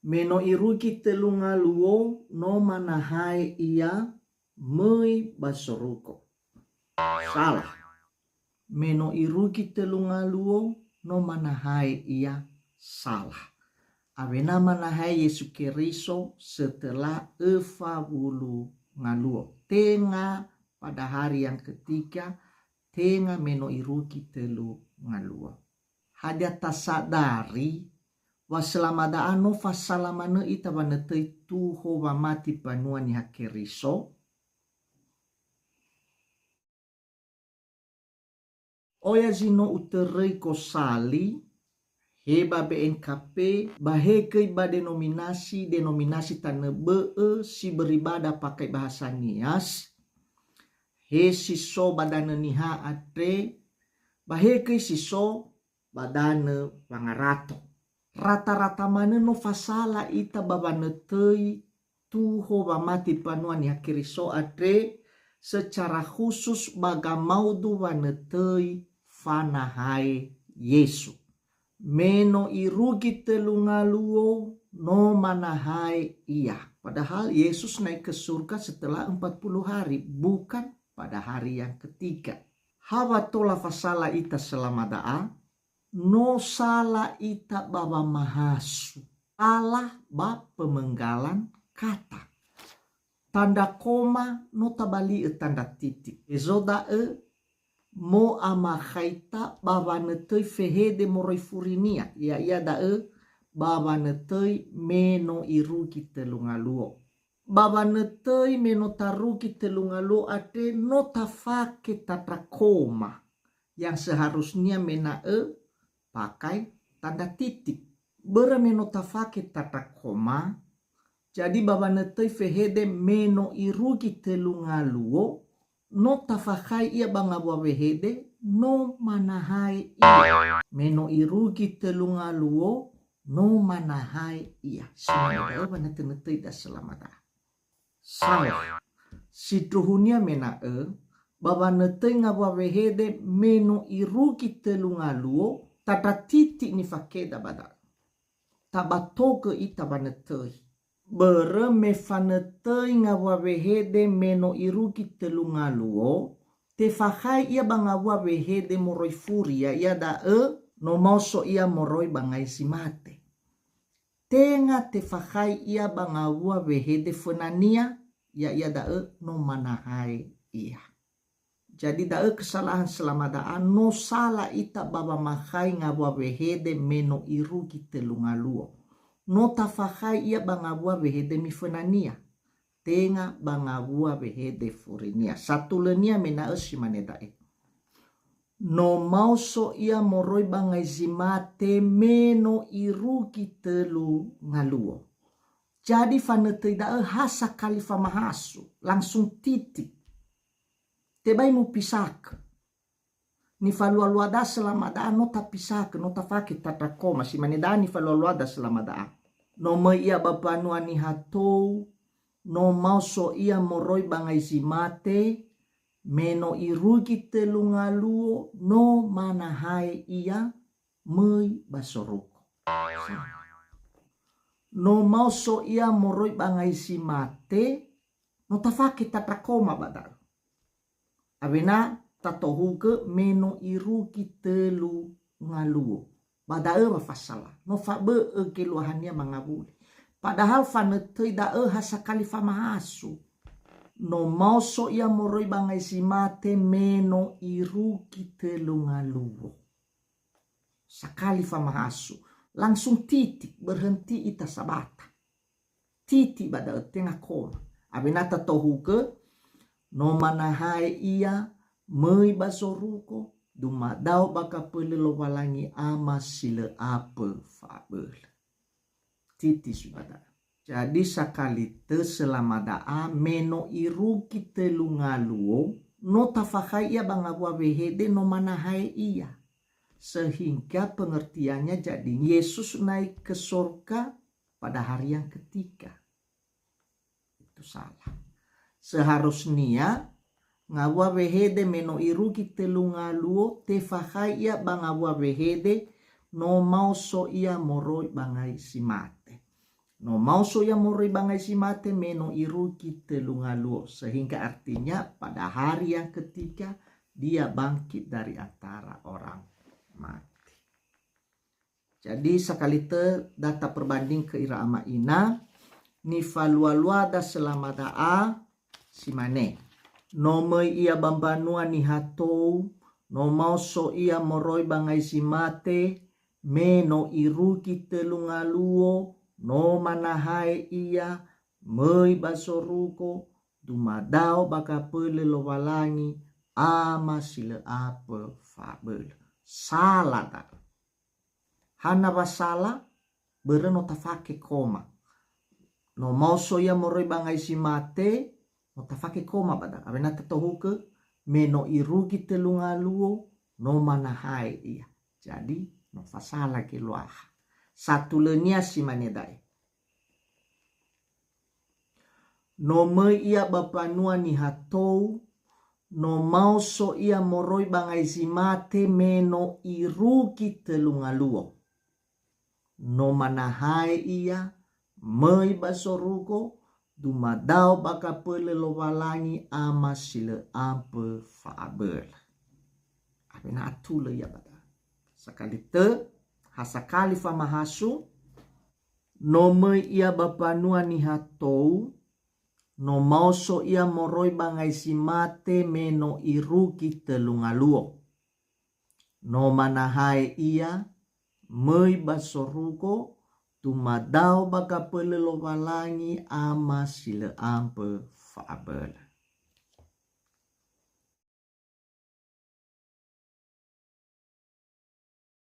Meno iruki telungaluo no manahai ia mei basoruko. Salah. Meno iruki telungaluo no manahai ia salah. Awena manahai Yesu Keriso setelah 40 ngaluo. Tengah pada hari yang ketiga, tengah meno iruki telu ngaluo. Hadia tasadari waselamada ano fasalamane ita wanetei tuho wa mati panuan ya Keriso. Oya zino uterei kosali heba BNKP bahekei ba denominasi tanebe si beribada pakai bahasa Nias. He siso badane niha atre bahekei siso badane pangarato. Rata-rata mana no fasala ita babanetei tuho wa mati panuan ya Keriso atre secara khusus bagamaudu wanetei fanahai Yesu. Meno irugi telungaluo no manahai ia. Padahal Yesus naik ke surga setelah 40 hari, bukan pada hari yang ketiga. Hawa tola fasala ita selamadaa, no sala ita baba mahasu. Allah bab pemenggalan kata. Tanda koma no tabali tanda titik. Ezoda mo amakaita baba netei fehede moroi furinia. Ia dae baba netei meno irugi telungaluo. Baba netei meno tarugi telungaluo ate no tafake tata koma. Yang seharusnya mena pakai tanda titik. Bere meno tafake tata koma. Jadi baba netei fehede meno irugi telungaluo no tafakai ia bangabwa wehede no manahai ia. Meno irugi telungaluo no manahai ia. Sinada bana tenetei da selamada. Saya situhunya mena baba netei ngabwa wehede meno irugi telungaluo tata titik ni fakeda bada. Tabatoke ita banetei. Bere mefanetei ngawawehede meno irugi telungaluo te fahai ia bangawa wehede moroi furia ia dae no mauso ia moroi bangai simate. Tenga te fahai ia bangawa wehede fenania ia dae no manahai ia. Jadi dae kesalahan selamadaan no salah ita baba mahai ngawa wehede meno irugi telungaluo. No tafahai ia bangabua wehede mifenania. Tenga bangabua wehede furinia. Satu lenia mena simanedae. No mauso ia moroi bangai zimate meno irugi telu ngaluo. Jadi fanetei dae hasa kalifa mahasu. Langsung titik. Tebai mu pisak. Ni falualuada selamada no tapisak. No tafake tatakoma. Simaneda ni falualuada selamada. No me ia bapanua ni hatou, no mauso ia moroi bangai zimate, meno irugi telungaluo, no manahai ia mei basoruko. No mauso ia moroi bangai zimate, no tafake tatakoma badal. Avena tatohuke meno irugi telungaluo. Badae mafasala. No fabe keluahannya mangabuli. Padahal fanetei dae hasa kalifa mahasu. No mauso ia moroi bangai simate meno irugi telungaluo. Sakalifa mahasu. Langsung titik berhenti ita sabata. Titik badae tengah koma. Abenata tohuke no manahai ia mei basoruko. Dumadau baka pelelo walangi ama sile apa fabel. Titi subada. Jadi sakali te selamada meno irugi telungaluo no tafahai ia bangabwa wehede no manahai ia. Sehingga pengertiannya jadi Yesus naik ke surga pada hari yang ketiga. Itu salah. Seharusnya ngawa wehede meno irugi telungaluo te fahai ia bangawa wehede no mauso ia moroi bangai simate. no mau so ia moroi bangai si mate meno iruki telungaluo, sehingga artinya pada hari yang ketiga dia bangkit dari antara orang mati. Jadi sekali te data perbanding ke ira ama ina ni falua-lua da selama daa si mane no mei ia bambanua ni hatou no mau so ia moroi bangai si mate me no iruki telungaluo no manahai ia mei basoruko dumadao baka pele lo walangi ama sila apa fabel salah tak hana basala bereno tafake koma no mau so ia moroi bangai si mate no tafake koma pada avena tatohuke me no irugi telungaluo no manahai ia. Jadi no fasala ke luaha satu lenia si manedai no me ia bapanua ni hatou no mau so ia moroi bangai si mate me no irugi telungaluo no manahai ia mei basoruko dumadao baka pele lo walangi ama sila ampe faabel. Apena atule ya bata. Sakali te hasakali famahasu no mei ia bapanua ni hatou no mau so ia moroi bangai si mate me no iruki telungaluo no manahai ia mei basoruko tumadao baka pele lo walangi ama sila ampe faabel.